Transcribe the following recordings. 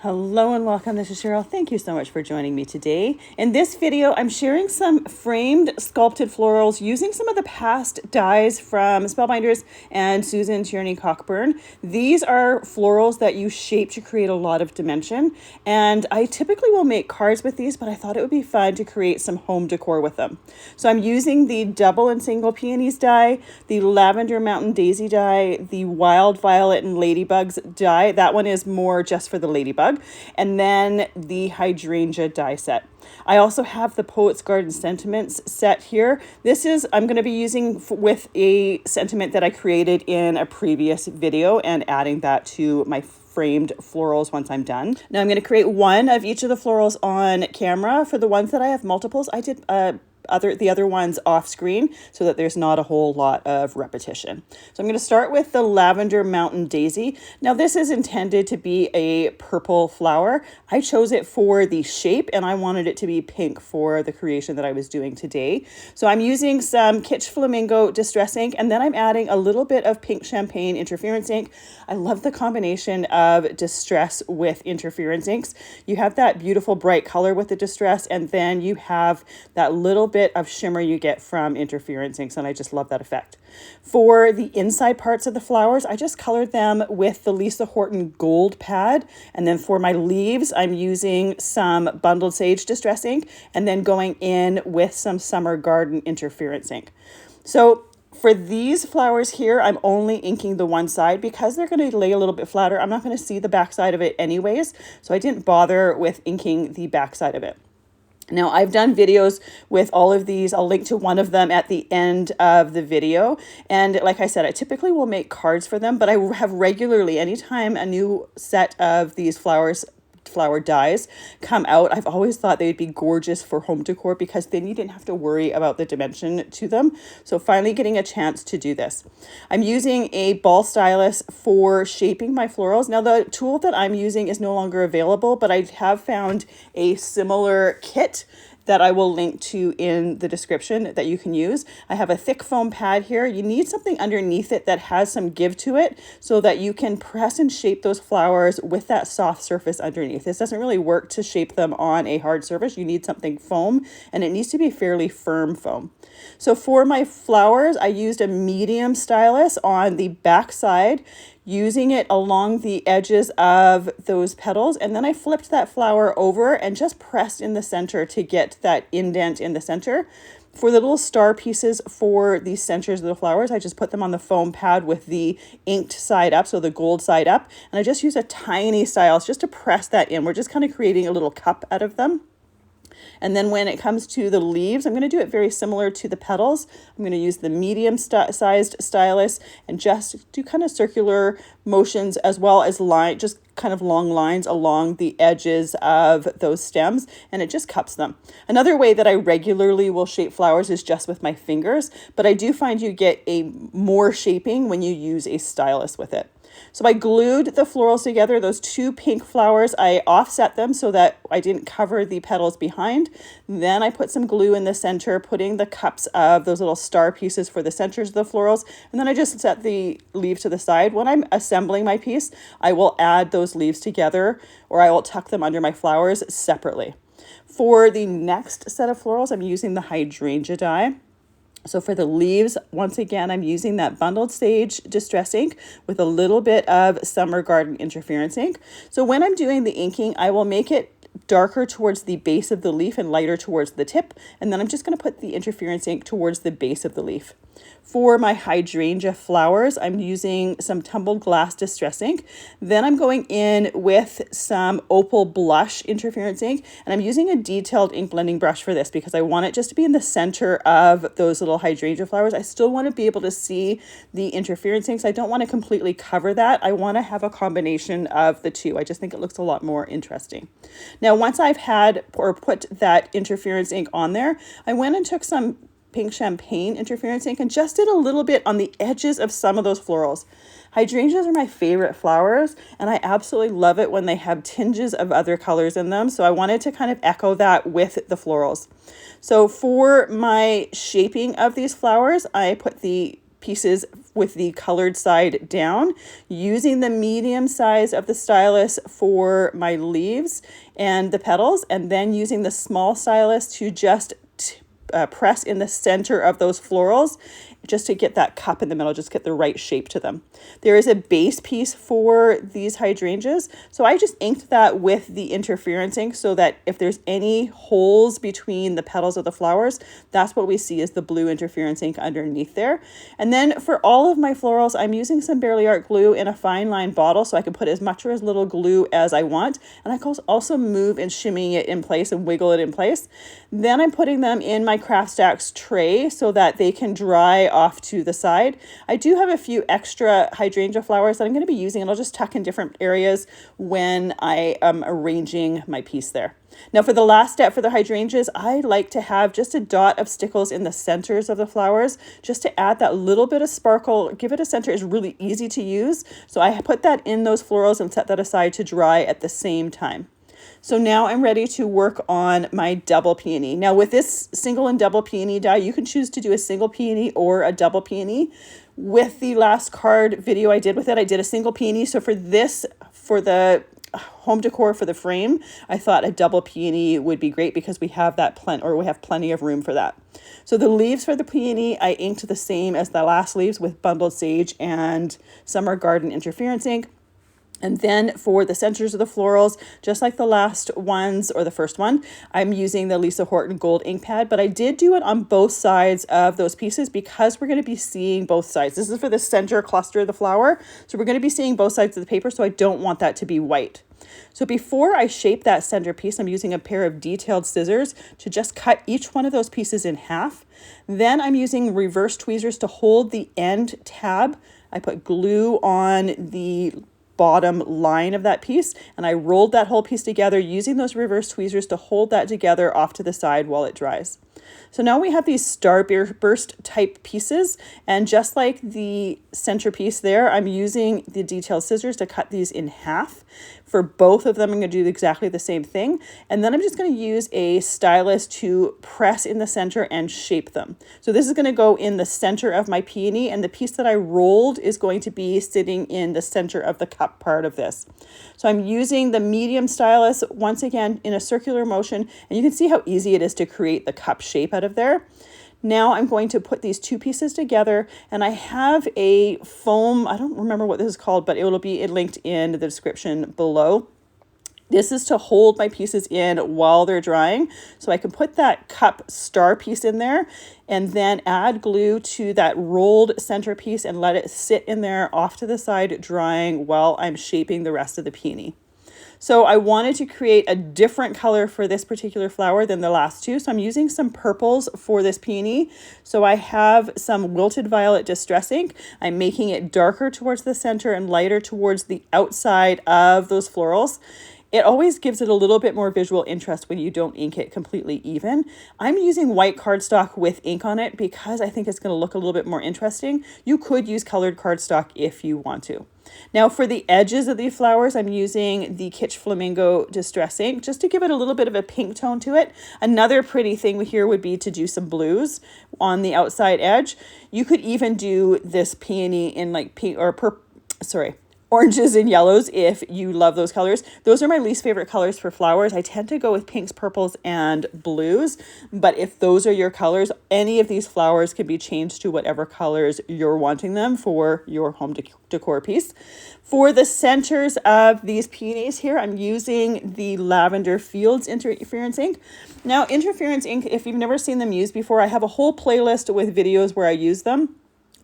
Hello and welcome, this is Cheryl. Thank you so much for joining me today. In this video, I'm sharing some framed sculpted florals using some of the past dies from Spellbinders and Tierney Cockburn. These are florals that you shape to create a lot of dimension, and I typically will make cards with these, but I thought it would be fun to create some home decor with them. So I'm using the double and single Peonies die, the Lavender Mountain Daisy die, the Wild Violet and Ladybugs die. That one is more just for the ladybug. And then the Hydrangea die set. I also have the Poet's Garden Sentiments set here. This is, I'm going to be using with a sentiment that I created in a previous video and adding that to my framed florals once I'm done. Now I'm going to create one of each of the florals on camera. For the ones that I have multiples, I did the other ones off screen so that there's not a whole lot of repetition. So I'm going to start with the Lavender Mountain Daisy. Now this is intended to be a purple flower. I chose it for the shape and I wanted it to be pink for the creation that I was doing today. So I'm using some Kitsch Flamingo Distress ink, and then I'm adding a little bit of pink champagne interference ink. I love the combination of distress with interference inks. You have that beautiful bright color with the distress, and then you have that little bit of shimmer you get from interference inks, and I just love that effect. For the inside parts of the flowers, I just colored them with the Lisa Horton gold pad, and then for my leaves I'm using some Bundled Sage Distress ink and then going in with some Summer Garden interference ink. So for these flowers here, I'm only inking the one side because they're going to lay a little bit flatter. I'm not going to see the back side of it anyways, so I didn't bother with inking the back side of it. Now, I've done videos with all of these. I'll link to one of them at the end of the video. And like I said, I typically will make cards for them, but I have regularly, anytime a new set of these flower dies come out, I've always thought they'd be gorgeous for home decor because then you didn't have to worry about the dimension to them. So finally getting a chance to do this. I'm using a ball stylus for shaping my florals. Now the tool that I'm using is no longer available, but I have found a similar kit that I will link to in the description that you can use. I have a thick foam pad here. You need something underneath it that has some give to it so that you can press and shape those flowers with that soft surface underneath. This doesn't really work to shape them on a hard surface. You need something foam, and it needs to be fairly firm foam. So for my flowers, I used a medium stylus on the back side, using it along the edges of those petals, and then I flipped that flower over and just pressed in the center to get that indent in the center. For the little star pieces for the centers of the flowers, I just put them on the foam pad with the inked side up, so the gold side up, and I just use a tiny stylus just to press that in. We're just kind of creating a little cup out of them. And then when it comes to the leaves, I'm going to do it very similar to the petals. I'm going to use the medium sized stylus and just do kind of circular motions as well as just kind of long lines along the edges of those stems, and it just cups them. Another way that I regularly will shape flowers is just with my fingers, but I do find you get more shaping when you use a stylus with it. So I glued the florals together, those two pink flowers. I offset them so that I didn't cover the petals behind. Then I put some glue in the center, putting the cups of those little star pieces for the centers of the florals. And then I just set the leaves to the side. When I'm assembling my piece, I will add those leaves together, or I will tuck them under my flowers separately. For the next set of florals, I'm using the Hydrangea die. So for the leaves, once again, I'm using that Bundled Sage Distress ink with a little bit of Summer Garden interference ink. So when I'm doing the inking, I will make it darker towards the base of the leaf and lighter towards the tip. And then I'm just going to put the interference ink towards the base of the leaf. For my Hydrangea flowers, I'm using some Tumbled Glass Distress ink. Then I'm going in with some Opal Blush interference ink, and I'm using a detailed ink blending brush for this because I want it just to be in the center of those little Hydrangea flowers. I still want to be able to see the interference inks. I don't want to completely cover that. I want to have a combination of the two. I just think it looks a lot more interesting. Now, once I've had or put that interference ink on there, I went and took some pink champagne interference ink and just did a little bit on the edges of some of those florals. Hydrangeas are my favorite flowers, and I absolutely love it when they have tinges of other colors in them. So I wanted to kind of echo that with the florals. So for my shaping of these flowers, I put the pieces with the colored side down, using the medium size of the stylus for my leaves and the petals, and then using the small stylus to just press in the center of those florals just to get that cup in the middle, just get the right shape to them. There is a base piece for these hydrangeas, so I just inked that with the interference ink so that if there's any holes between the petals of the flowers, that's what we see is the blue interference ink underneath there. And then for all of my florals, I'm using some Barely Art glue in a fine line bottle so I can put as much or as little glue as I want, and I can also move and shimmy it in place and wiggle it in place. Then I'm putting them in my Craft Stax tray so that they can dry off to the side. I do have a few extra hydrangea flowers that I'm going to be using, and I'll just tuck in different areas when I am arranging my piece there. Now for the last step for the hydrangeas, I like to have just a dot of stickles in the centers of the flowers just to add that little bit of sparkle, give it a center. It's really easy to use. So I put that in those florals and set that aside to dry at the same time. So now I'm ready to work on my double peony. Now with this single and double peony die, you can choose to do a single peony or a double peony. With the last card video I did with it, I did a single peony. So for this, for the home decor for the frame, I thought a double peony would be great because we have that plenty of room for that. So the leaves for the peony, I inked the same as the last leaves with Bundled Sage and Summer Garden Interference ink. And then for the centers of the florals, just like the last ones or the first one, I'm using the Lisa Horton Gold ink pad, but I did do it on both sides of those pieces because we're going to be seeing both sides. This is for the center cluster of the flower. So we're going to be seeing both sides of the paper, so I don't want that to be white. So before I shape that center piece, I'm using a pair of detailed scissors to just cut each one of those pieces in half. Then I'm using reverse tweezers to hold the end tab. I put glue on the bottom line of that piece, and I rolled that whole piece together using those reverse tweezers to hold that together off to the side while it dries. So now we have these starburst type pieces, and just like the centerpiece there, I'm using the detailed scissors to cut these in half. For both of them, I'm going to do exactly the same thing, and then I'm just going to use a stylus to press in the center and shape them. So this is going to go in the center of my peony, and the piece that I rolled is going to be sitting in the center of the cup part of this. So I'm using the medium stylus once again in a circular motion, and you can see how easy it is to create the cup shape out of there. Now I'm going to put these two pieces together, and I have a foam, I don't remember what this is called, but it will be linked in the description below. This is to hold my pieces in while they're drying. So I can put that cup star piece in there and then add glue to that rolled centerpiece and let it sit in there off to the side drying while I'm shaping the rest of the peony. So I wanted to create a different color for this particular flower than the last two. So I'm using some purples for this peony. So I have some Wilted Violet Distress ink. I'm making it darker towards the center and lighter towards the outside of those florals. It always gives it a little bit more visual interest when you don't ink it completely even. I'm using white cardstock with ink on it because I think it's going to look a little bit more interesting. You could use colored cardstock if you want to. Now for the edges of these flowers, I'm using the Kitsch Flamingo Distress ink just to give it a little bit of a pink tone to it. Another pretty thing here would be to do some blues on the outside edge. You could even do this peony in like pink or oranges and yellows if you love those colors. Those are my least favorite colors for flowers. I tend to go with pinks, purples, and blues. But if those are your colors, any of these flowers can be changed to whatever colors you're wanting them for your home decor piece. For the centers of these peonies here, I'm using the Lavender Fields Interference ink. Now, interference ink, if you've never seen them used before, I have a whole playlist with videos where I use them.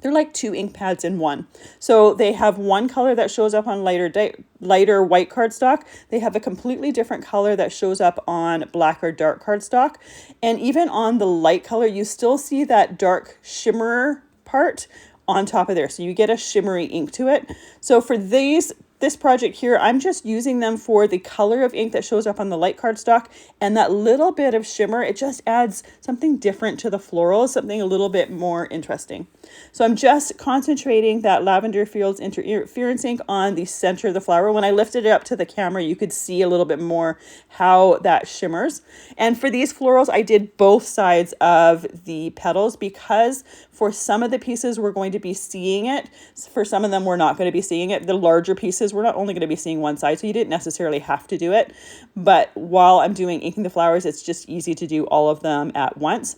They're like two ink pads in one. So they have one color that shows up on lighter white cardstock. They have a completely different color that shows up on black or dark cardstock. And even on the light color, you still see that dark shimmer part on top of there. So you get a shimmery ink to it. So for these this project here, I'm just using them for the color of ink that shows up on the light cardstock and that little bit of shimmer. It just adds something different to the florals, something a little bit more interesting. So I'm just concentrating that Lavender Fields Interference ink on the center of the flower. When I lifted it up to the camera, you could see a little bit more how that shimmers. And for these florals, I did both sides of the petals because for some of the pieces, we're going to be seeing it. For some of them, we're not going to be seeing it. The larger pieces, we're not only going to be seeing one side, so you didn't necessarily have to do it. But while I'm doing inking the flowers, it's just easy to do all of them at once.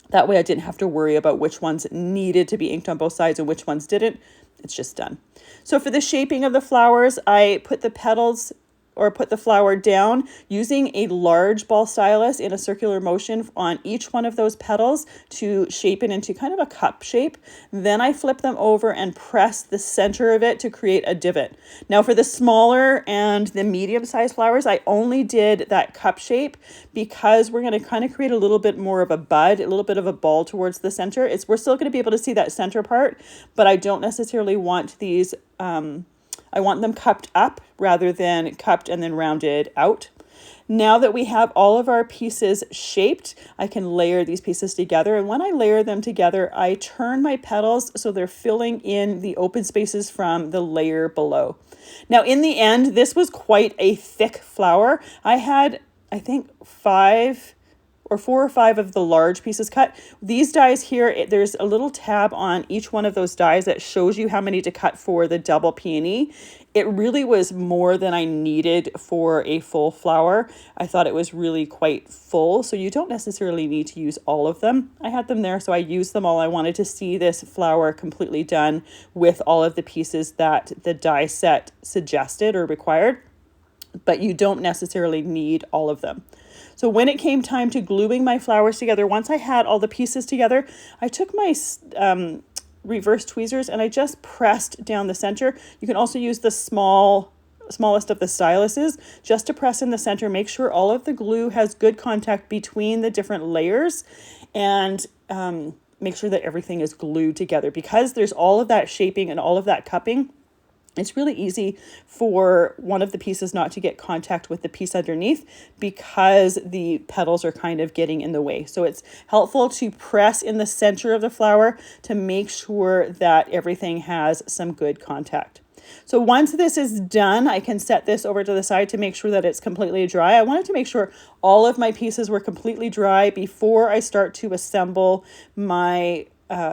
That way I didn't have to worry about which ones needed to be inked on both sides and which ones didn't. It's just done. So for the shaping of the flowers, I put the petals or put the flower down using a large ball stylus in a circular motion on each one of those petals to shape it into kind of a cup shape. Then I flip them over and press the center of it to create a divot. Now for the smaller and the medium-sized flowers, I only did that cup shape because we're going to kind of create a little bit more of a bud, a little bit of a ball towards the center. We're still going to be able to see that center part, but I don't necessarily want these I want them cupped up rather than cupped and then rounded out. Now that we have all of our pieces shaped, I can layer these pieces together. And when I layer them together, I turn my petals so they're filling in the open spaces from the layer below. Now, in the end, this was quite a thick flower. I had, I think, 4 or 5 of the large pieces cut. These dies here, there's a little tab on each one of those dies that shows you how many to cut for the double peony. It really was more than I needed for a full flower. I thought it was really quite full, so you don't necessarily need to use all of them. I had them there, so I used them all. I wanted to see this flower completely done with all of the pieces that the die set suggested or required, but you don't necessarily need all of them. So when it came time to gluing my flowers together, once I had all the pieces together, I took my reverse tweezers and I just pressed down the center. You can also use the smallest of the styluses just to press in the center, make sure all of the glue has good contact between the different layers, and make sure that everything is glued together. Because there's all of that shaping and all of that cupping, it's really easy for one of the pieces not to get contact with the piece underneath because the petals are kind of getting in the way. So it's helpful to press in the center of the flower to make sure that everything has some good contact. So once this is done, I can set this over to the side to make sure that it's completely dry. I wanted to make sure all of my pieces were completely dry before I start to assemble my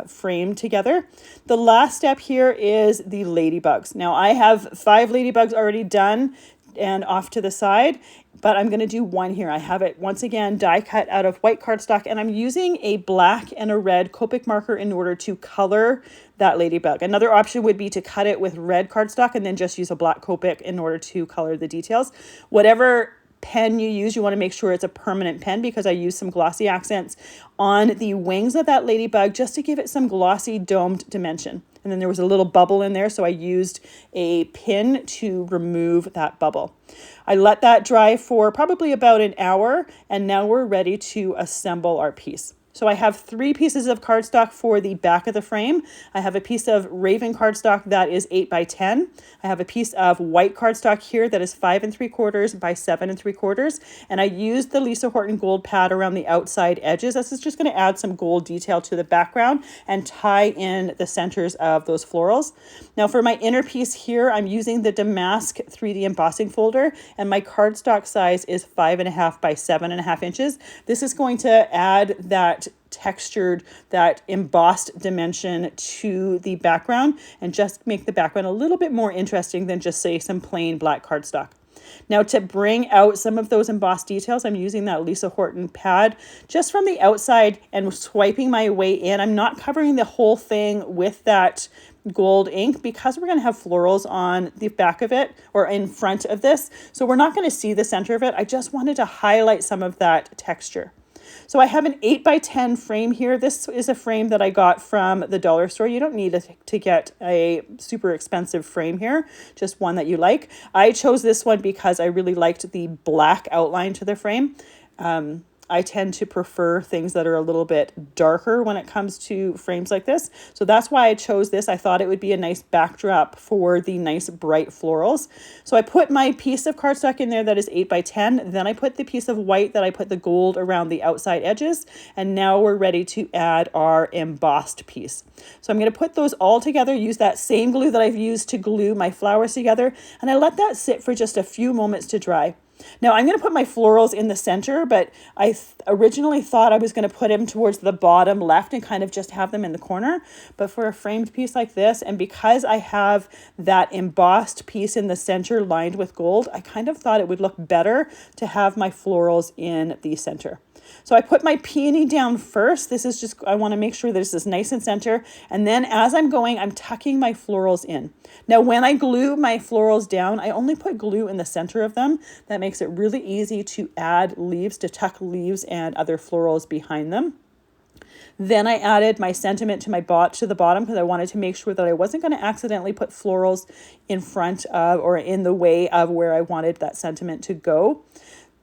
frame together. The last step here is the ladybugs. Now I have 5 ladybugs already done and off to the side, but I'm going to do one here. I have it once again die cut out of white cardstock, and I'm using a black and a red Copic marker in order to color that ladybug. Another option would be to cut it with red cardstock and then just use a black Copic in order to color the details. Whatever pen you use, you want to make sure it's a permanent pen, because I use some glossy accents on the wings of that ladybug just to give it some glossy domed dimension. And then there was a little bubble in there, so I used a pin to remove that bubble. I let that dry for probably about an hour, and now we're ready to assemble our piece. So I have 3 pieces of cardstock for the back of the frame. I have a piece of Raven cardstock that is 8 by 10. I have a piece of white cardstock here that is 5 3/4 by 7 3/4. And I used the Lisa Horton gold pad around the outside edges. This is just going to add some gold detail to the background and tie in the centers of those florals. Now for my inner piece here, I'm using the Damask 3D embossing folder, and my cardstock size is 5.5 by 7.5 inches. This is going to add that textured, that embossed dimension to the background and just make the background a little bit more interesting than just, say, some plain black cardstock. Now to bring out some of those embossed details, I'm using that Lisa Horton pad just from the outside and swiping my way in. I'm not covering the whole thing with that gold ink because we're going to have florals on the back of it or in front of this. So we're not going to see the center of it. I just wanted to highlight some of that texture. So I have an 8 by 10 frame here. This is a frame that I got from the dollar store. You don't need to get a super expensive frame here, just one that you like. I chose this one because I really liked the black outline to the frame. I tend to prefer things that are a little bit darker when it comes to frames like this. So that's why I chose this. I thought it would be a nice backdrop for the nice bright florals. So I put my piece of cardstock in there that is 8 by 10. Then I put the piece of white that I put the gold around the outside edges. And now we're ready to add our embossed piece. So I'm going to put those all together, use that same glue that I've used to glue my flowers together, and I let that sit for just a few moments to dry. Now I'm going to put my florals in the center, but I originally thought I was going to put them towards the bottom left and kind of just have them in the corner. But for a framed piece like this, and because I have that embossed piece in the center lined with gold, I kind of thought it would look better to have my florals in the center. So I put my peony down first. This is just, I want to make sure that this is nice and center. And then as I'm going, I'm tucking my florals in. Now, when I glue my florals down, I only put glue in the center of them. That makes it really easy to add leaves, to tuck leaves and other florals behind them. Then I added my sentiment to the bottom because I wanted to make sure that I wasn't going to accidentally put florals in front of or in the way of where I wanted that sentiment to go.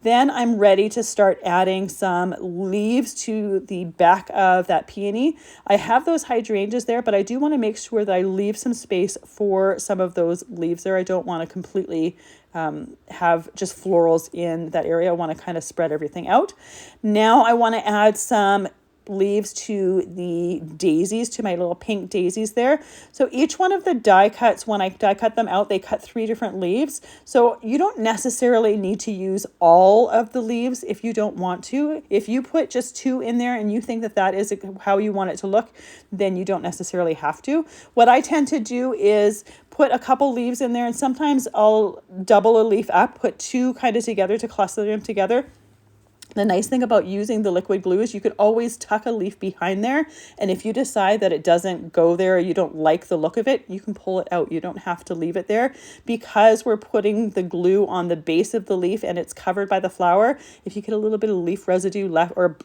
Then I'm ready to start adding some leaves to the back of that peony. I have those hydrangeas there, but I do want to make sure that I leave some space for some of those leaves there. I don't want to completely have just florals in that area. I want to kind of spread everything out. Now I want to add some leaves to the daisies, to my little pink daisies there. So each one of the die cuts, when I die cut them out, they cut 3 different leaves. So you don't necessarily need to use all of the leaves if you don't want to. If you put just 2 in there and you think that that is how you want it to look, then you don't necessarily have to. What I tend to do is put a couple leaves in there, and sometimes I'll double a leaf up, put 2 kind of together to cluster them together. The nice thing about using the liquid glue is you could always tuck a leaf behind there. And if you decide that it doesn't go there or you don't like the look of it, you can pull it out. You don't have to leave it there because we're putting the glue on the base of the leaf and it's covered by the flower. If you get a little bit of leaf residue left or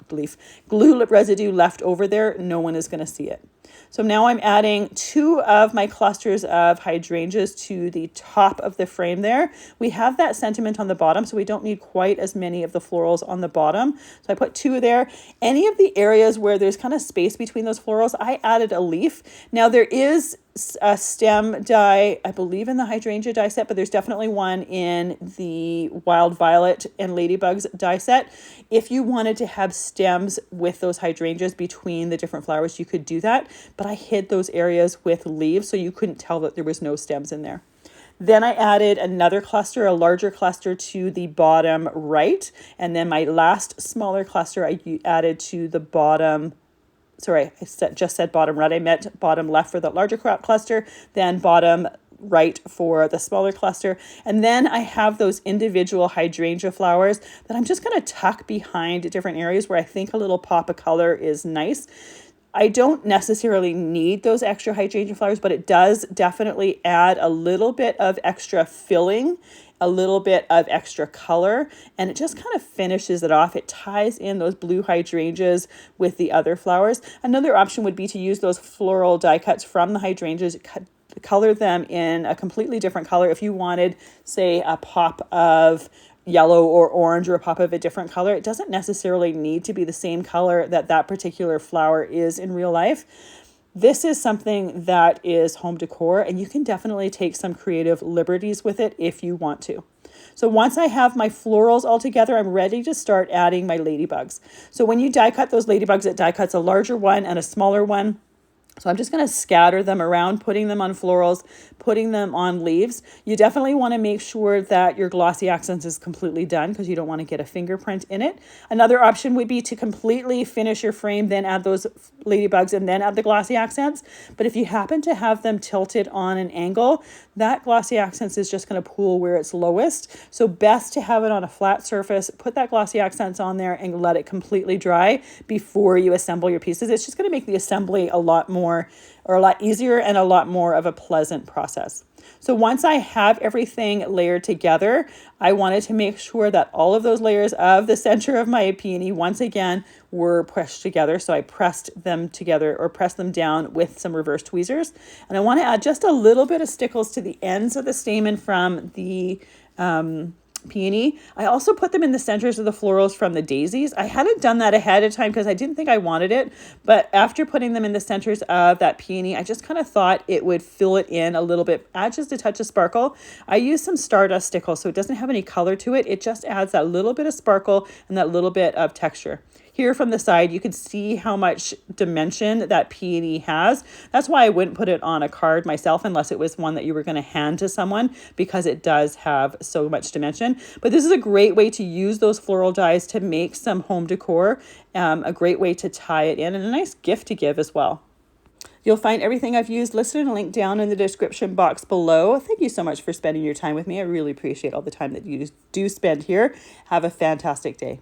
glue residue left over there, no one is going to see it. So now I'm adding 2 of my clusters of hydrangeas to the top of the frame there. We have that sentiment on the bottom, so we don't need quite as many of the florals on the bottom. So I put 2 there. Any of the areas where there's kind of space between those florals, I added a leaf. Now there is a stem die, I believe, in the hydrangea die set, but there's definitely one in the wild violet and ladybugs die set. If you wanted to have stems with those hydrangeas between the different flowers, you could do that, but I hid those areas with leaves so you couldn't tell that there was no stems in there. Then I added another cluster, a larger cluster, to the bottom right, and then my last smaller cluster I added to the bottom. Sorry, just said bottom right. I meant bottom left for the larger cluster, then bottom right for the smaller cluster. And then I have those individual hydrangea flowers that I'm just going to tuck behind different areas where I think a little pop of color is nice. I don't necessarily need those extra hydrangea flowers, but it does definitely add a little bit of extra filling, a little bit of extra color, and it just kind of finishes it off. It ties in those blue hydrangeas with the other flowers. Another option would be to use those floral die cuts from the hydrangeas, color them in a completely different color. If you wanted, say, a pop of yellow or orange or a pop of a different color, it doesn't necessarily need to be the same color that that particular flower is in real life. This is something that is home decor, and you can definitely take some creative liberties with it if you want to. So once I have my florals all together, I'm ready to start adding my ladybugs. So when you die cut those ladybugs, it die cuts a larger one and a smaller one. So I'm just going to scatter them around, putting them on florals, putting them on leaves. You definitely want to make sure that your glossy accents is completely done because you don't want to get a fingerprint in it. Another option would be to completely finish your frame, then add those ladybugs and then add the glossy accents. But if you happen to have them tilted on an angle, that glossy accents is just going to pool where it's lowest. So best to have it on a flat surface, put that glossy accents on there and let it completely dry before you assemble your pieces. It's just going to make the assembly a lot easier and a lot more of a pleasant process. So once I have everything layered together, I wanted to make sure that all of those layers of the center of my peony once again were pushed together. So I pressed them together or pressed them down with some reverse tweezers. And I want to add just a little bit of stickles to the ends of the stamen from the peony. I also put them in the centers of the florals from the daisies. I hadn't done that ahead of time because I didn't think I wanted it, but after putting them in the centers of that peony, I just kind of thought it would fill it in a little bit, add just a touch of sparkle. I used some Stardust stickle, so it doesn't have any color to it. It just adds that little bit of sparkle and that little bit of texture. Here from the side, you can see how much dimension that peony has. That's why I wouldn't put it on a card myself unless it was one that you were going to hand to someone, because it does have so much dimension. But this is a great way to use those floral dies to make some home decor, a great way to tie it in, and a nice gift to give as well. You'll find everything I've used listed and linked down in the description box below. Thank you so much for spending your time with me. I really appreciate all the time that you do spend here. Have a fantastic day.